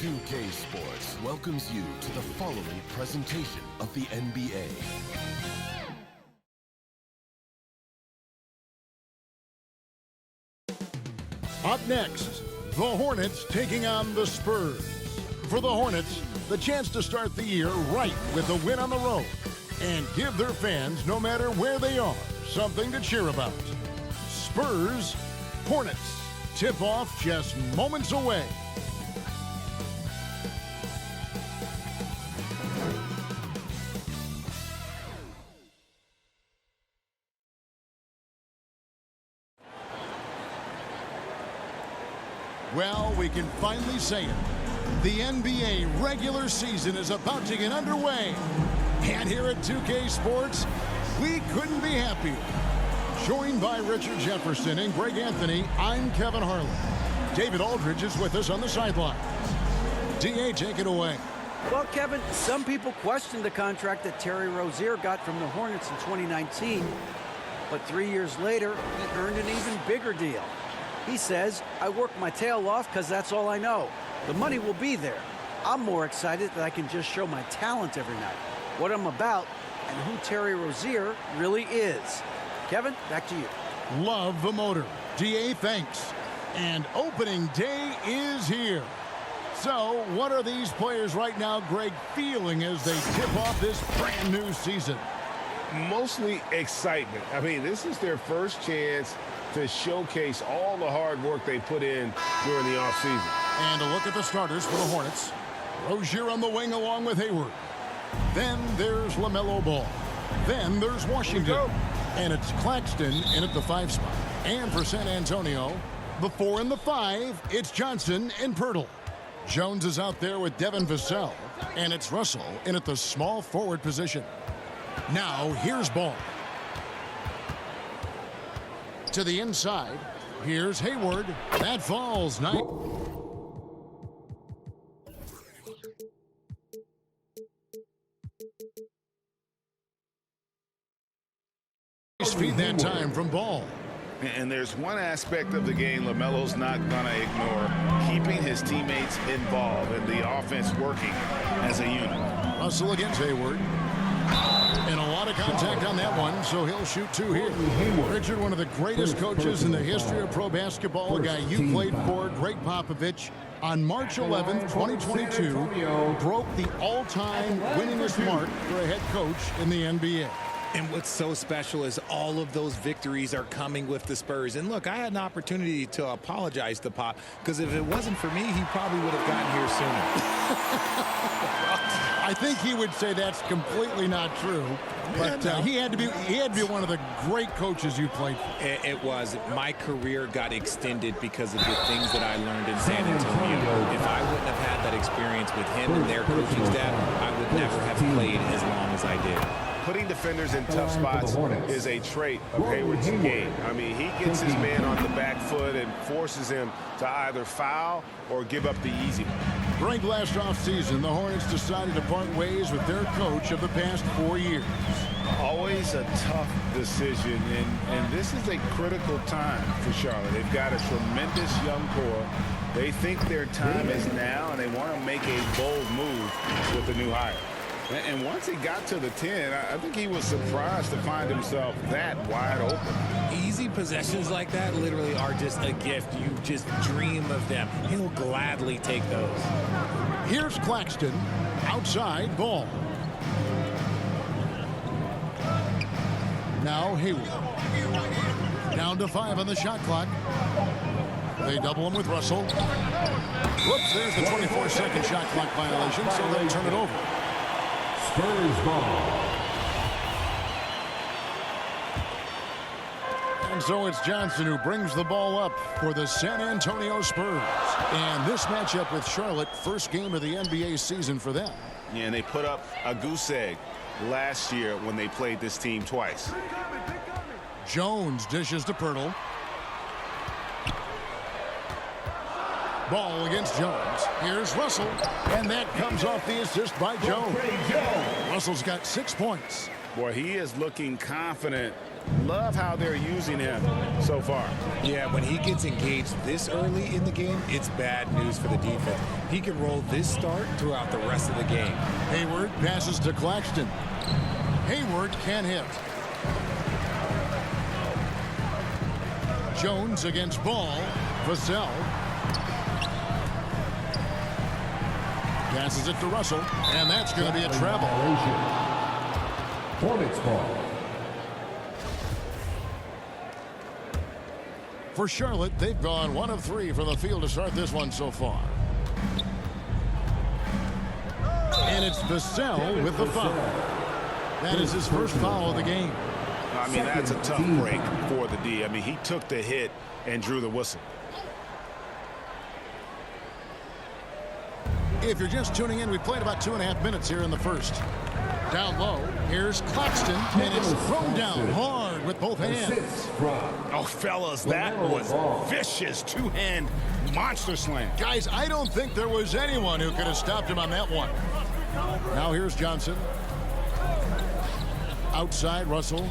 2K Sports welcomes you to the following presentation of the NBA. Up next, the Hornets taking on the Spurs. For the Hornets, the chance to start the year right with a win on the road and give their fans, no matter where they are, something to cheer about. Spurs, Hornets, tip-off just moments away. Well, we can finally say it. The NBA regular season is about to get underway. And here at 2K Sports, we couldn't be happier. Joined by Richard Jefferson and Greg Anthony, I'm Kevin Harlan. David Aldridge is with us on the sideline. DA, take it away. Well, Kevin, some people questioned the contract that Terry Rozier got from the Hornets in 2019. But 3 years later, he earned an even bigger deal. He says, I work my tail off because that's all I know. The money will be there. I'm more excited that I can just show my talent every night, what I'm about, and who Terry Rozier really is. Kevin, back to you. Love the motor. DA, thanks. And opening day is here. So, what are these players right now, Greg, feeling as they tip off this brand new season? Mostly excitement. I mean, this is their first chance to showcase all the hard work they put in during the offseason. And a look at the starters for the Hornets. Rozier on the wing along with Hayward. Then there's LaMelo Ball. Then there's Washington. And it's Claxton in at the 5 spot. And for San Antonio, the 4 and the 5, it's Johnson and Pirtle. Jones is out there with Devin Vassell. And it's Russell in at the small forward position. Now here's Ball. To the inside, here's Hayward. That falls. Nice. Feed that time from Ball. And there's one aspect of the game LaMelo's not going to ignore, keeping his teammates involved and the offense working as a unit. Russell against Hayward. And a lot of contact on that one, so he'll shoot 2 here. Richard, one of the greatest coaches in the history of pro basketball, a guy you played for, Greg Popovich, on March 11th, 2022, broke the all-time winningest mark for a head coach in the NBA. And what's so special is all of those victories are coming with the Spurs. And look, I had an opportunity to apologize to Pop, because if it wasn't for me, he probably would have gotten here sooner. I think he would say that's completely not true. But he had to be one of the great coaches you played for. It was. My career got extended because of the things that I learned in San Antonio. If I wouldn't have had that experience with him and their coaching staff, I would never have played as long as I did. Putting defenders in tough spots is a trait of Hayward's game. I mean, he gets his man on the back foot and forces him to either foul or give up the easy one. During last offseason, the Hornets decided to part ways with their coach of the past 4 years. Always a tough decision, and this is a critical time for Charlotte. They've got a tremendous young core. They think their time is now, and they want to make a bold move with the new hire. And once he got to the 10, I think he was surprised to find himself that wide open. Easy possessions like that literally are just a gift. You just dream of them. He'll gladly take those. Here's Claxton. Outside, Ball. Now Hayward. Down to 5 on the shot clock. They double him with Russell. Whoops, there's the 24-second shot clock violation, so they'll turn it over. Spurs ball. And so it's Johnson who brings the ball up for the San Antonio Spurs. And this matchup with Charlotte, first game of the NBA season for them. Yeah, and they put up a goose egg last year when they played this team twice. Jones dishes to Pirtle. Ball against Jones. Here's Russell. And that comes off the assist by Jones. Russell's got 6 points. Boy, he is looking confident. Love how they're using him so far. Yeah, when he gets engaged this early in the game, it's bad news for the defense. He can roll this start throughout the rest of the game. Hayward passes to Claxton. Hayward can't hit. Jones against Ball. Vassell. Passes it to Russell, and that's going to be a travel. Hornets ball. For Charlotte, they've gone 1 of 3 from the field to start this one so far. And it's Vassell with the foul. That is his first foul of the game. I mean, that's a tough break for the D. I mean, he took the hit and drew the whistle. If you're just tuning in, we played about 2.5 minutes here in the first. Down low, here's Claxton, and it's thrown down hard with both hands. Oh, fellas, that was vicious two-hand monster slam. Guys, I don't think there was anyone who could have stopped him on that one. Now here's Johnson. Outside, Russell.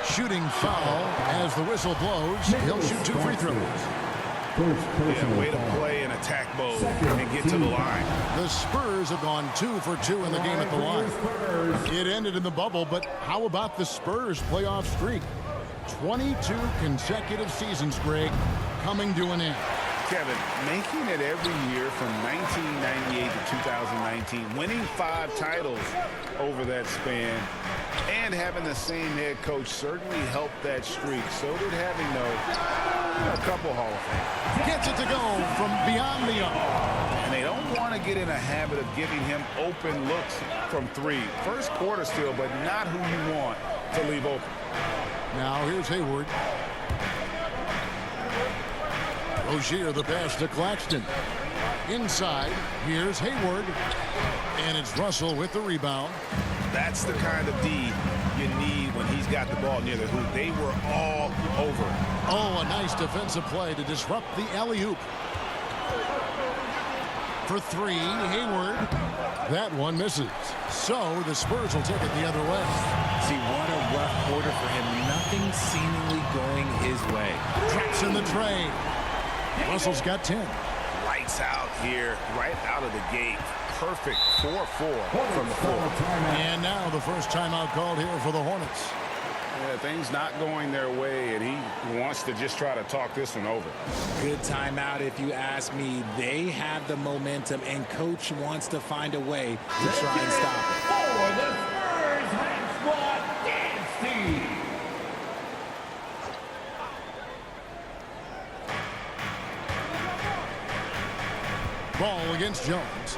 Shooting foul as the whistle blows. He'll shoot 2 free throws. Yeah, way to play in attack mode and get to the line. The Spurs have gone 2 for 2 in the game at the line. It ended in the bubble, but how about the Spurs playoff streak? 22 consecutive seasons, Greg, coming to an end. Kevin, making it every year from 1998 to 2019, winning 5 titles over that span, and having the same head coach certainly helped that streak. So did having a couple Hall of Fame. Gets it to go from beyond the arc. And they don't want to get in a habit of giving him open looks from 3. First quarter still, but not who you want to leave open. Now here's Hayward. Rozier the pass to Claxton. Inside, here's Hayward. And it's Russell with the rebound. That's the kind of D you need when he's got the ball near the hoop. They were all over. Oh, a nice defensive play to disrupt the alley-oop. For 3, Hayward. That one misses. So the Spurs will take it the other way. See, what a rough quarter for him. Nothing seemingly going his way. Traps in the tray. Russell's got 10. Lights out here, right out of the gate. Perfect 4-4 from the floor. And now the first timeout called here for the Hornets. Yeah, things not going their way, and he wants to just try to talk this one over. Good timeout if you ask me. They have the momentum, and coach wants to find a way to try and stop it. For the Spurs, Hensquad Dancy. Ball against Jones.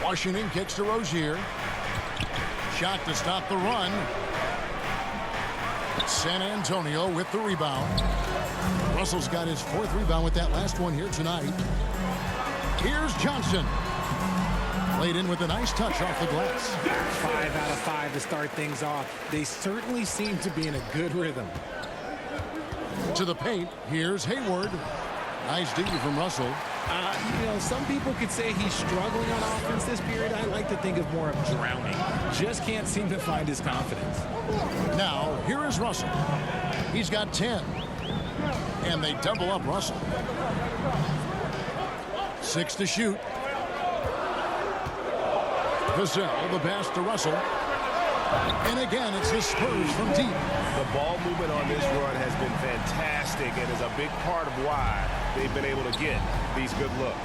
Washington kicks to Rozier. Shot to stop the run. San Antonio with the rebound. Russell's got his 4th rebound with that last one here tonight. Here's Johnson. Played in with a nice touch off the glass. 5 out of 5 to start things off. They certainly seem to be in a good rhythm. To the paint, here's Hayward. Nice D from Russell. You know, some people could say he's struggling on offense this period. I like to think of more of drowning. Just can't seem to find his confidence. Now, here is Russell. He's got 10. And they double up Russell. 6 to shoot. Vassell, the pass to Russell. And again, it's the Spurs from deep. The ball movement on this run has been fantastic and is a big part of why they've been able to get these good looks.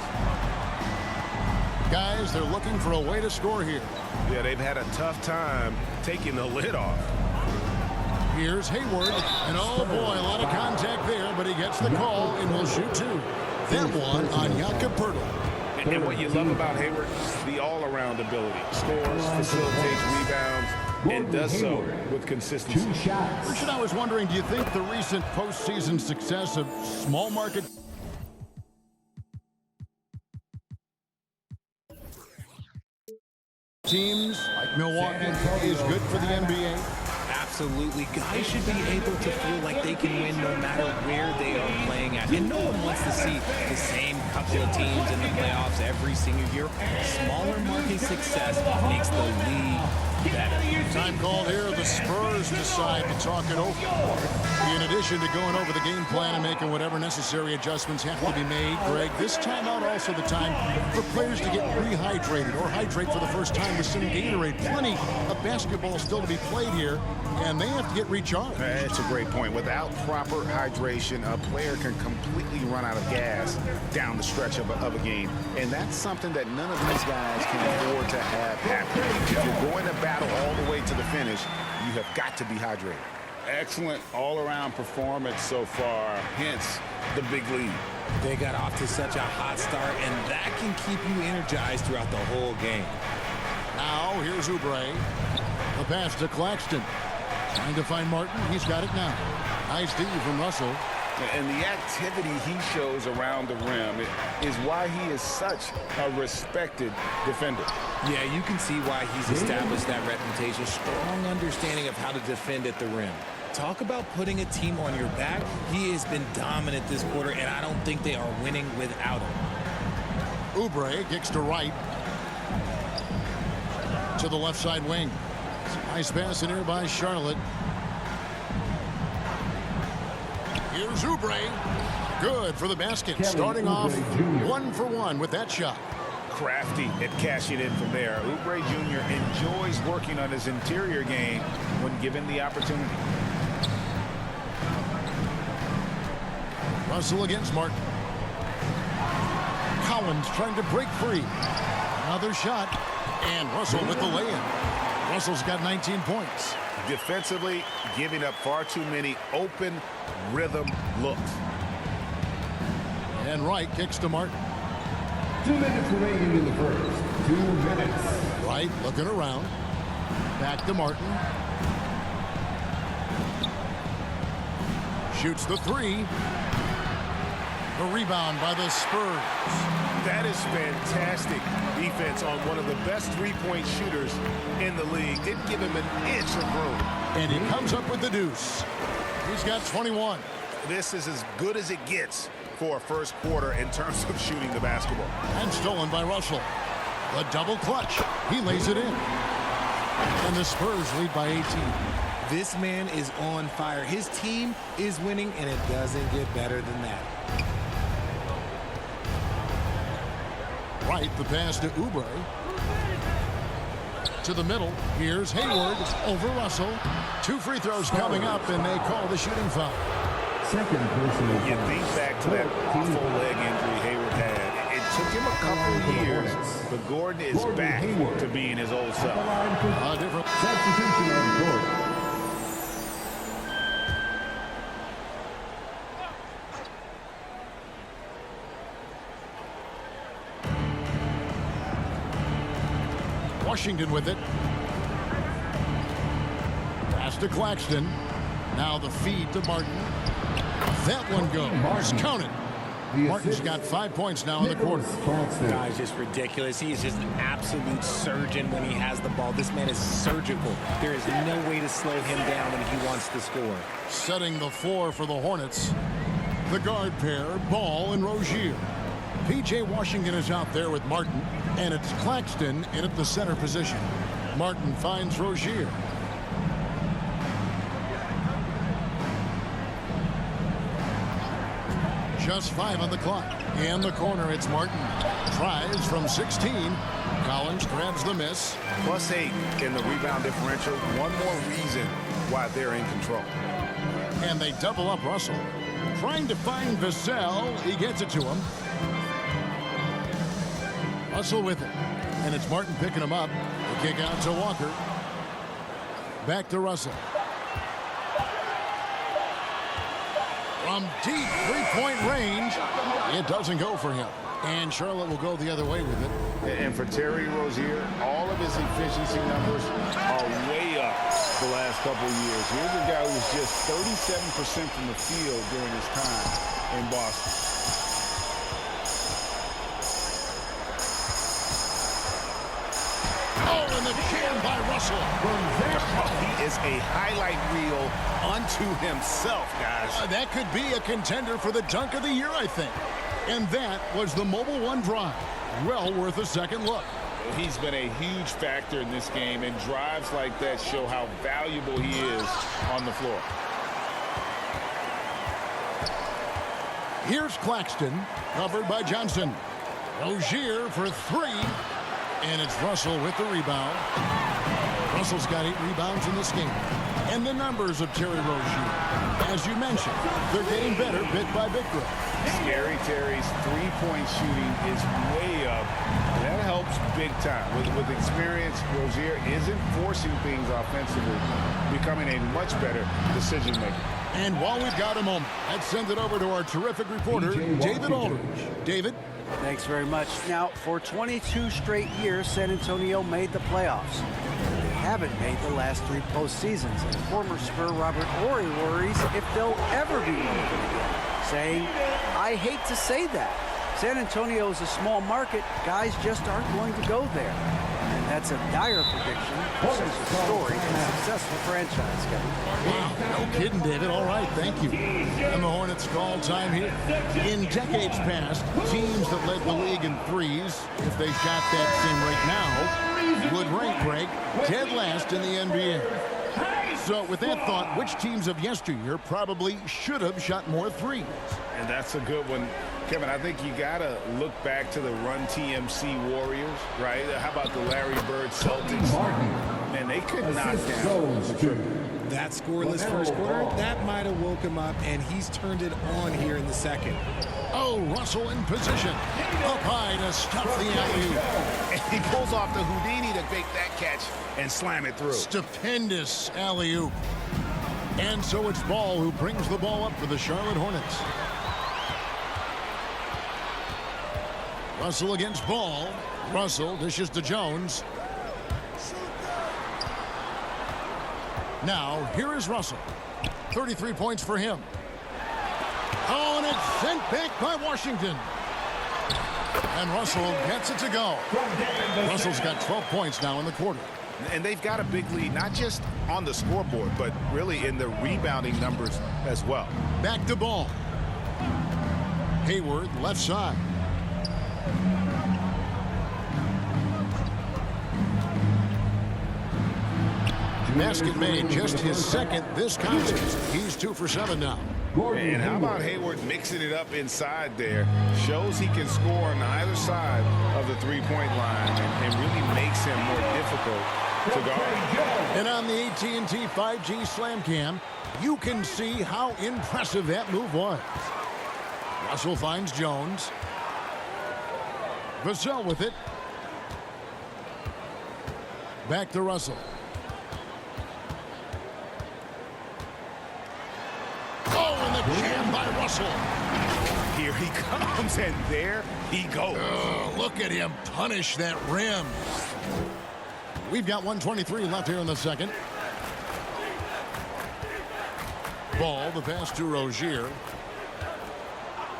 Guys, they're looking for a way to score here. Yeah, they've had a tough time taking the lid off. Here's Hayward. And oh boy, a lot of contact there, but he gets the call and will shoot 2. Then one on Jakob Poeltl. And what you love about Hayward, the all-around ability. Scores, facilitates, rebounds, and does so with consistency. 2 shots. Richard, I was wondering, do you think the recent postseason success of small market teams like Milwaukee is good for the NBA? Absolutely. Guys should be able to feel like they can win no matter where they are playing at. And no one wants to see the same couple of teams in the playoffs every single year. Smaller market success makes the league better. Time called here. The Spurs decide to talk it over. In addition to going over the game plan and making whatever necessary adjustments have to be made, Greg, this timeout also the time for players to get rehydrated or hydrate for the first time with some Gatorade. Plenty of basketball still to be played here, and they have to get recharged. That's a great point. Without proper hydration, a player can completely run out of gas down the stretch of a game. And that's something that none of these guys can afford to have happen. If you're going to battle all the way to the finish, you have got to be hydrated. Excellent all-around performance so far, hence the big lead. They got off to such a hot start, and that can keep you energized throughout the whole game. Now, here's Oubre. The pass to Claxton. Trying to find Martin. He's got it now. Nice D from Russell. And the activity he shows around the rim is why he is such a respected defender. Yeah, you can see why he's established that reputation. Strong understanding of how to defend at the rim. Talk about putting a team on your back. He has been dominant this quarter, and I don't think they are winning without him. Oubre kicks to right. To the left side wing. Nice pass in here by Charlotte. Here's Oubre. Good for the basket. Starting off 1 for 1 with that shot. Crafty at cashing in from there. Oubre Jr. enjoys working on his interior game when given the opportunity. Russell against Martin. Collins trying to break free. Another shot. And Russell with the lay-in. Russell's got 19 points. Defensively, giving up far too many open rhythm looks. And Wright kicks to Martin. 2 minutes remaining in the first. 2 minutes. Wright looking around. Back to Martin. Shoots the three. The rebound by the Spurs. That is fantastic defense on one of the best three-point shooters in the league. Didn't give him an inch of room. And he comes up with the deuce. He's got 21. This is as good as it gets for a first quarter in terms of shooting the basketball. And stolen by Russell. The double clutch. He lays it in. And the Spurs lead by 18. This man is on fire. His team is winning, and it doesn't get better than that. Right, the pass to Oubre. To the middle. Here's Hayward over Russell. 2 free throws coming up, and they call the shooting foul. Second personal You foul. think back to that awful leg injury Hayward had. It took him a couple of years, but Gordon is back to being his old self. A different Substitution on the court. Washington with it. Pass to Claxton. Now the feed to Martin. That one goes. Count it. Martin's got 5 points now in the quarter. Guy's just ridiculous. He is just an absolute surgeon when he has the ball. This man is surgical. There is no way to slow him down when he wants to score. Setting the floor for the Hornets. The guard pair, Ball and Rozier. P.J. Washington is out there with Martin, and it's Claxton in at the center position. Martin finds Rozier. Just 5 on the clock. In the corner, it's Martin. Tries from 16. Collins grabs the miss. +8 in the rebound differential. One more reason why they're in control. And they double up Russell. Trying to find Vassell. He gets it to him. Russell with it. And it's Martin picking him up. The kick out to Walker. Back to Russell. From deep three-point range, it doesn't go for him. And Charlotte will go the other way with it. And for Terry Rozier, all of his efficiency numbers are way up the last couple of years. Here's a guy who was just 37% from the field during his time in Boston. Oh, and the jam by Russell. Russell. He is a highlight reel unto himself, guys. That could be a contender for the dunk of the year, I think. And that was the Mobile One drive. Well worth a second look. He's been a huge factor in this game, and drives like that show how valuable he is on the floor. Here's Claxton, covered by Johnson. Rozier for three, and it's Russell with the rebound. Russell's got 8 rebounds in this game. And the numbers of Terry Rozier, as you mentioned, they're getting better bit by bit. Scary Terry's three-point shooting is way up. That helps big time. With experience, Rozier isn't forcing things offensively, becoming a much better decision maker. And while we've got a moment, let's send it over to our terrific reporter, David Aldridge. David? Thanks very much. Now, for 22 straight years, San Antonio made the playoffs. They haven't made the last 3 postseasons. And former Spur Robert Horry worries if they'll ever be relevant again, saying, I hate to say that. San Antonio is a small market. Guys just aren't going to go there. And that's a dire prediction for such a storied and successful franchise, Kevin. Wow, no kidding, David. All right, thank you. And the Hornets call time here. In decades past, teams that led the league in threes, if they shot that same rate now, would rank Greg dead last in the NBA. So with that thought, which teams of yesteryear probably should have shot more threes? And that's a good one. Kevin, I think you got to look back to the Run TMC Warriors, right? How about the Larry Bird Celtics? Man, they could knock down. That scoreless first quarter, that might have woke him up, and he's turned it on here in the second. Oh, Russell in position. Up high to stop the alley-oop. And he pulls off the Houdini to make that catch and slam it through. Stupendous alley-oop. And so it's Ball who brings the ball up for the Charlotte Hornets. Russell against Ball. Russell dishes to Jones. Now, here is Russell. 33 points for him. Oh, and it's sent back by Washington. And Russell gets it to go. Russell's got 12 points now in the quarter. And they've got a big lead, not just on the scoreboard, but really in the rebounding numbers as well. Back to Ball. Hayward, left side. Basket made, just his second this contest. He's 2 for 7 now. And how about Hayward mixing it up inside there? Shows he can score on either side of the three-point line and really makes him more difficult to guard. And on the AT&T 5G Slam Cam, you can see how impressive that move was. Russell finds Jones. Vassell with it. Back to Russell. Oh, and the jam by Russell. Here he comes, and there he goes. Oh, look at him punish that rim. We've got 1:23 left here in the second. Ball, the pass to Rozier.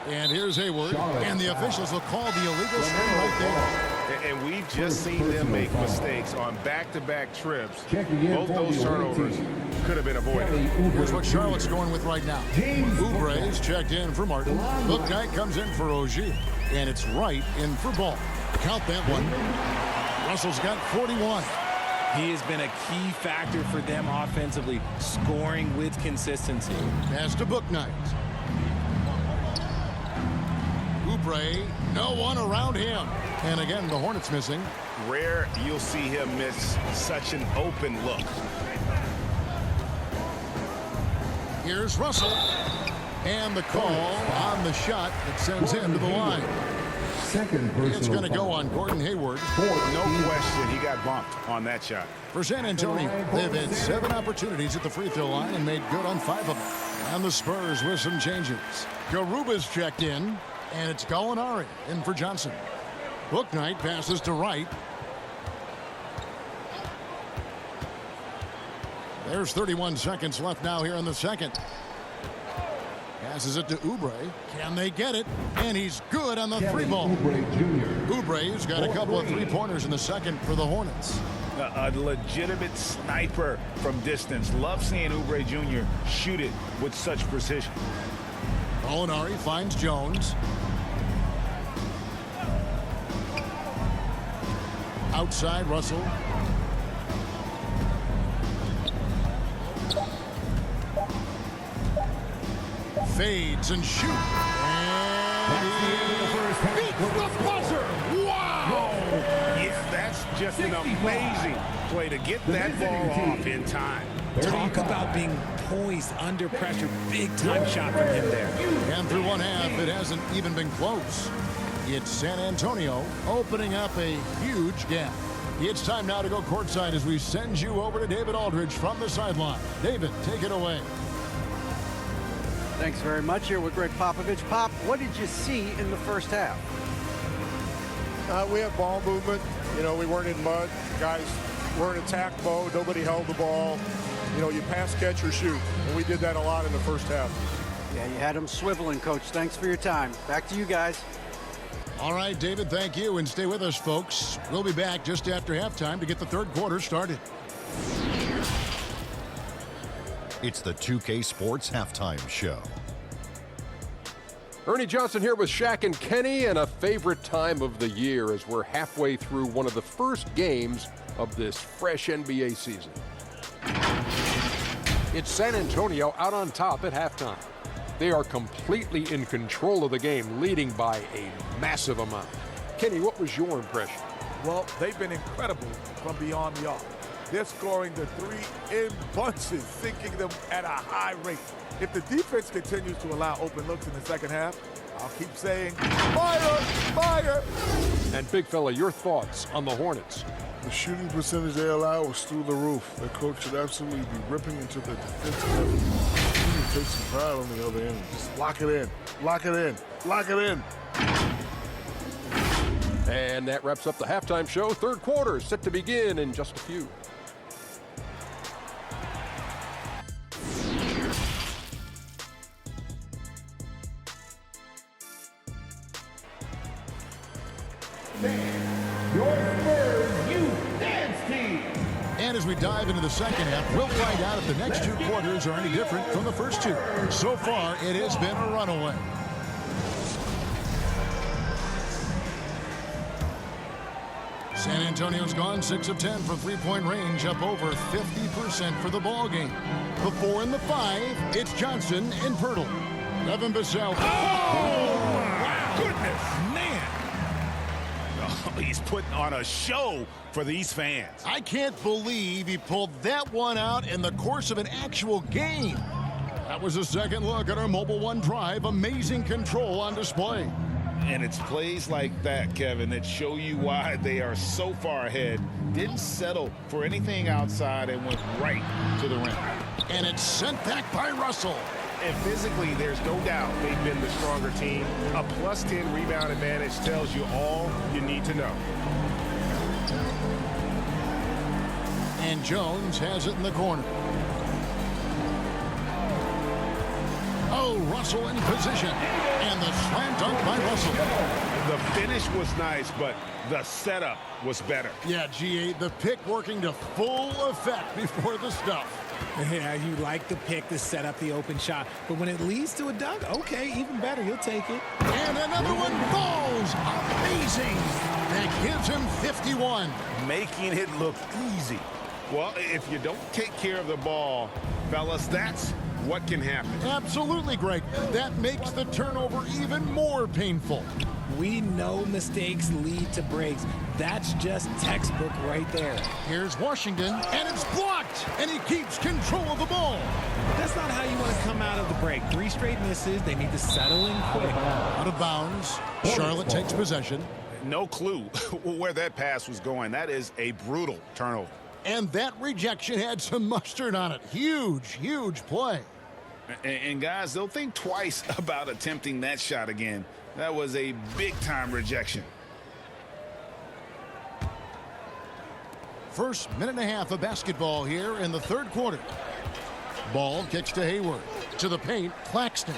And here's Hayward. And the officials will call the illegal screen right there. And we've just seen them make mistakes on back-to-back trips. Both those turnovers could have been avoided. Here's what Charlotte's going with right now. Oubre's checked in for Martin. Bouknight comes in for Rozier. And it's right in for Ball. Count that one. Russell's got 41. He has been a key factor for them offensively, scoring with consistency. Pass to Bouknight. Oubre, no one around him. And again, the Hornets missing. Rare you'll see him miss such an open look. Here's Russell. And the call on the shot that sends him to the line. It's going to go on Gordon Hayward. No question, he got bumped on that shot. For San Antonio, they've had 7 opportunities at the free throw line and made good on 5 of them. And the Spurs with some changes. Garuba's checked in, and it's Gallinari in for Johnson. Bouknight passes to Wright. There's 31 seconds left now here in the second. Passes it to Oubre. Can they get it? And he's good on the 3 ball. Oubre's got a couple of 3-pointers in the second for the Hornets. A legitimate sniper from distance. Love seeing Oubre Jr. shoot it with such precision. Molinari finds Jones. Outside, Russell. Fades and shoots. And he beats the buzzer. Wow! Yes, that's just an amazing play to get that ball off in time. Talk about being poised under pressure. Big time shot from him there. And through one half, it hasn't even been close. It's San Antonio opening up a huge gap. It's time now to go courtside as we send you over to David Aldridge from the sideline. David, take it away. Thanks very much. Here with Greg Popovich. Pop, what did you see in the first half? We had ball movement. You know, we weren't in mud. Guys were in attack mode. Nobody held the ball. You know, you pass, catch, or shoot. And we did that a lot in the first half. Yeah, you had them swiveling, Coach. Thanks for your time. Back to you guys. All right, David, thank you. And stay with us, folks. We'll be back just after halftime to get the third quarter started. It's the 2K Sports Halftime Show. Ernie Johnson here with Shaq and Kenny, and a favorite time of the year as we're halfway through one of the first games of this fresh NBA season. It's San Antonio out on top at halftime. They are completely in control of the game, leading by a massive amount. Kenny, what was your impression? Well, they've been incredible from beyond the arc. They're scoring the three in bunches, sinking them at a high rate. If the defense continues to allow open looks in the second half, I'll keep saying, fire, fire. And big fella, your thoughts on the Hornets? The shooting percentage they allow was through the roof. Their coach should absolutely be ripping into the defensive end. He takes some pride on the other end. Just lock it in, lock it in, lock it in. And that wraps up the halftime show. Third quarter is set to begin in just a few. Your Spurs Youth Dance Team. And as we dive into the second half, we'll find out if the next two quarters are any different from the first two. So far, it has been a runaway. San Antonio's gone 6 of 10 from three-point range, up over 50% for the ball game. The 4 and the 5, it's Johnson and Pirtle. Evan Bissell. Oh, my goodness, man. Oh, he's putting on a show for these fans. I can't believe he pulled that one out in the course of an actual game. That was a second look at our Mobile One drive. Amazing control on display. And it's plays like that, Kevin, that show you why they are so far ahead. Didn't settle for anything outside and went right to the rim. And it's sent back by Russell. And physically, there's no doubt they've been the stronger team. A plus 10 rebound advantage tells you all you need to know. And Jones has it in the corner. Oh, Russell in position. And the slam dunk by Russell. The finish was nice, but the setup was better. Yeah, G8, the pick working to full effect before the stuff. Yeah, you like the pick to set up the open shot. But when it leads to a dunk, okay, even better. You'll take it. And another one falls. Amazing. That gives him 51. Making it look easy. Well, if you don't take care of the ball, fellas, that's what can happen. Absolutely, Greg. That makes the turnover even more painful. We know mistakes lead to breaks. That's just textbook right there. Here's Washington, and it's blocked, and he keeps control of the ball. That's not how you want to come out of the break. 3 straight misses. They need to settle in quick. Out of bounds. Charlotte takes possession. No clue where that pass was going. That is a brutal turnover. And that rejection had some mustard on it. Huge, huge play. And guys, they'll think twice about attempting that shot again. That was a big-time rejection. First minute and a half of basketball here in the third quarter. Ball kicks to Hayward. To the paint, Claxton.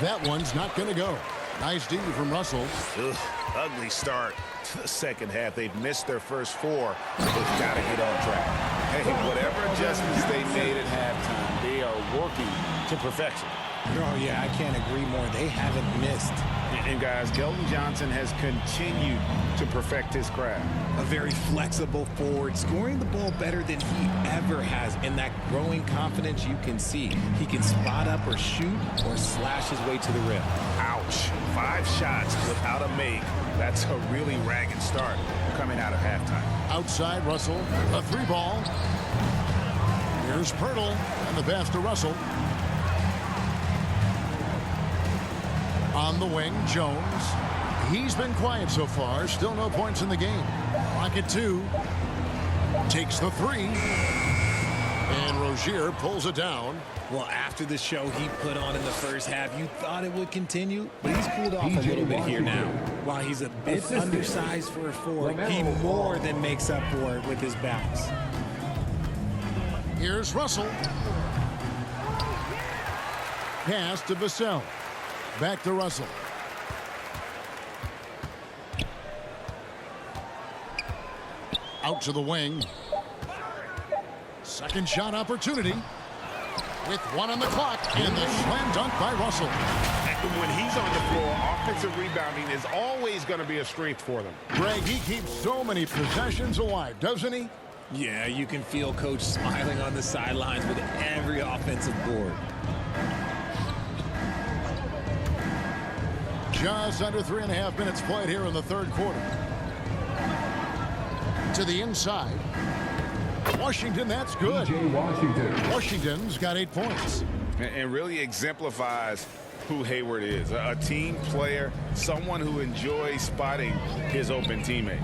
That one's not going to go. Nice D from Russell. Ugh, ugly start to the second half. They've missed their first 4. They've got to get on track. Hey, whatever adjustments they made at halftime, they are working to perfection. Oh, yeah, I can't agree more. They haven't missed. And guys, Keldon Johnson has continued to perfect his craft. A very flexible forward, scoring the ball better than he ever has. And that growing confidence you can see. He can spot up or shoot or slash his way to the rim. Ouch. 5 shots without a make. That's a really ragged start coming out of halftime. Outside Russell, a 3 ball. Here's Pirtle, and the pass to Russell. On the wing, Jones. He's been quiet so far. Still no points in the game. Rocket 2. Takes the 3. And Rozier pulls it down. Well, after the show he put on in the first half, you thought it would continue, but he's cooled off a little bit here now. While he's a bit undersized for a 4, he more than makes up for it with his bounce. Here's Russell. Pass to Vassell. Back to Russell. Out to the wing. Second shot opportunity. With 1 on the clock, and the slam dunk by Russell. And when he's on the floor, offensive rebounding is always going to be a strength for them. Greg, he keeps so many possessions alive, doesn't he? Yeah, you can feel Coach smiling on the sidelines with every offensive board. Just under 3.5 minutes played here in the third quarter. To the inside. Washington, that's good. Washington's got 8 points. And really exemplifies who Hayward is. A team player, someone who enjoys spotting his open teammate.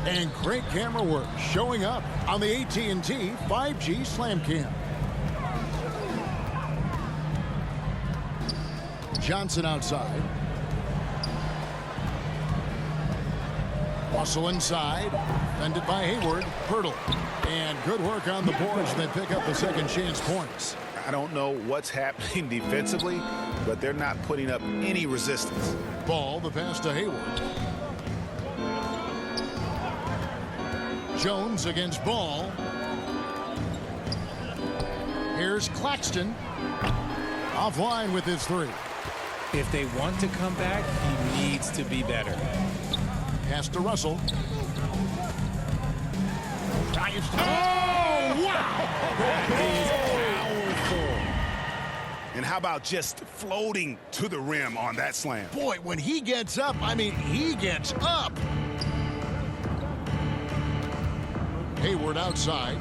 And great camera work showing up on the AT&T 5G Slam Cam. Johnson outside. Russell inside. Defended by Hayward. Pirtle. And good work on the boards. They pick up the second chance points. I don't know what's happening defensively, but they're not putting up any resistance. Ball, the pass to Hayward. Jones against Ball. Here's Claxton. Offline with his 3. If they want to come back, he needs to be better. Pass to Russell. Oh, wow! That is powerful. And how about just floating to the rim on that slam? Boy, when he gets up, I mean, he gets up. Hayward outside.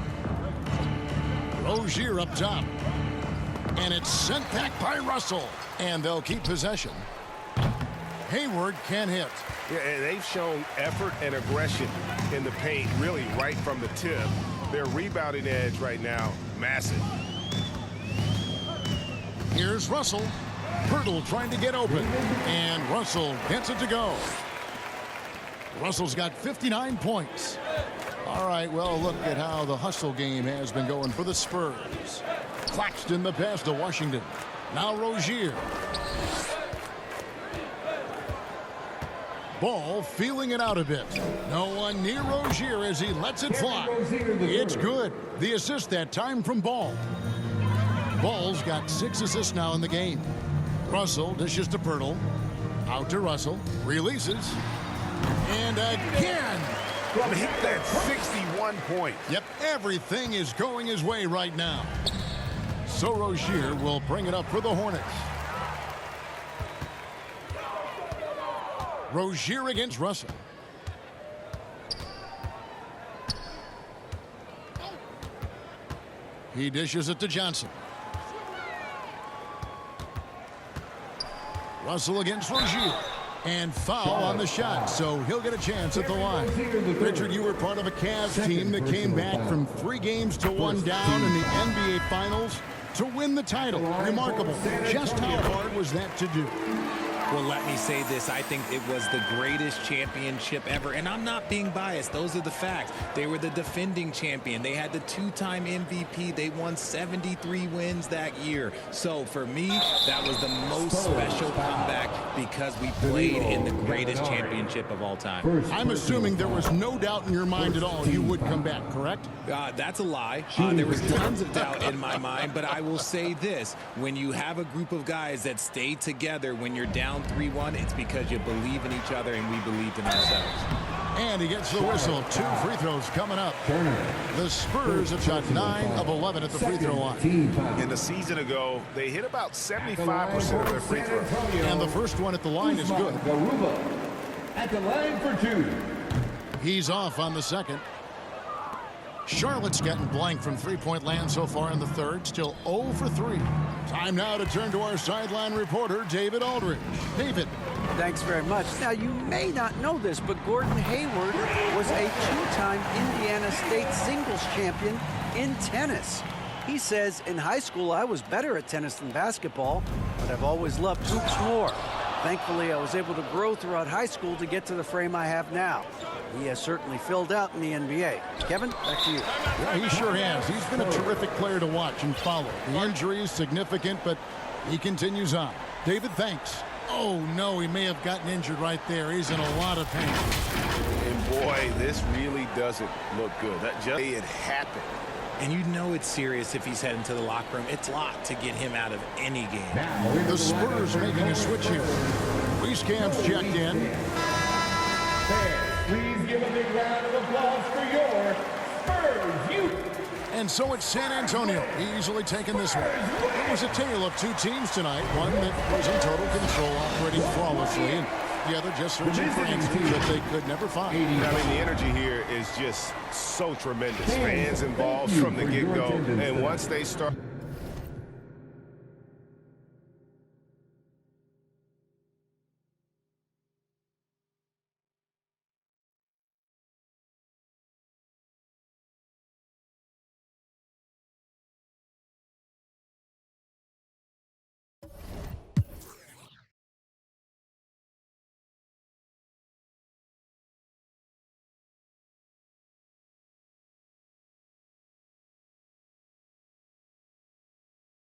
Rozier up top. And it's sent back by Russell. And they'll keep possession. Hayward can hit. Yeah, and they've shown effort and aggression in the paint, really right from the tip. Their rebounding edge right now, massive. Here's Russell. Pirtle trying to get open. And Russell gets it to go. Russell's got 59 points. All right, well, look at how the hustle game has been going for the Spurs. Claxton the pass to Washington. Now Rozier. Ball feeling it out a bit. No one near Rozier as he lets it fly. It's good. The assist that time from Ball. Ball's got 6 assists now in the game. Russell dishes to Pirtle. Out to Russell. Releases. And again. Hit that 61 point. Yep, everything is going his way right now. So Rozier will bring it up for the Hornets. Rozier against Russell. He dishes it to Johnson. Russell against Rozier. And foul on the shot, so he'll get a chance at the line. Richard, you were part of a Cavs team that came back from 3 games to 1 down in the NBA Finals to win the title. Remarkable. Just how hard was that to do? Well, let me say this. I think it was the greatest championship ever. And I'm not being biased. Those are the facts. They were the defending champion. They had the 2-time MVP. They won 73 wins that year. So for me, that was the most special comeback because we played in the greatest championship of all time. I'm assuming there was no doubt in your mind at all you would come back, correct? That's a lie. There was tons of doubt in my mind, but I will say this. When you have a group of guys that stay together when you're down 3-1, it's because you believe in each other and we believed in ourselves. And he gets the whistle. 2 free throws coming up. The Spurs have got 9 of 11 at the free throw line. And a season ago, they hit about 75% of their free throws. And the first one at the line is good. At the line for 2. He's off on the second. Charlotte's getting blank from three-point land so far in the third. Still 0 for 3. Time now to turn to our sideline reporter, David Aldridge. David. Thanks very much. Now, you may not know this, but Gordon Hayward was a 2-time Indiana State singles champion in tennis. He says, in high school, I was better at tennis than basketball, but I've always loved hoops more. Thankfully, I was able to grow throughout high school to get to the frame I have now. He has certainly filled out in the NBA. Kevin, back to you. Yeah, he sure has. He's been a terrific player to watch and follow. The injury is significant, but he continues on. David, thanks. Oh, no, he may have gotten injured right there. He's in a lot of pain. And, boy, this really doesn't look good. That just it happened. And you know it's serious if he's heading to the locker room. It's a lot to get him out of any game. The Spurs making a switch here. Reese Camp's checked in. Please give a big round of applause for your Spurs youth. And so it's San Antonio easily taking this one. It was a tale of 2 teams tonight. One that was in total control, operating flawlessly, and the other just searching for answers that they could never find. I mean, the energy here is just so tremendous. Fans involved from the get-go, and once they start...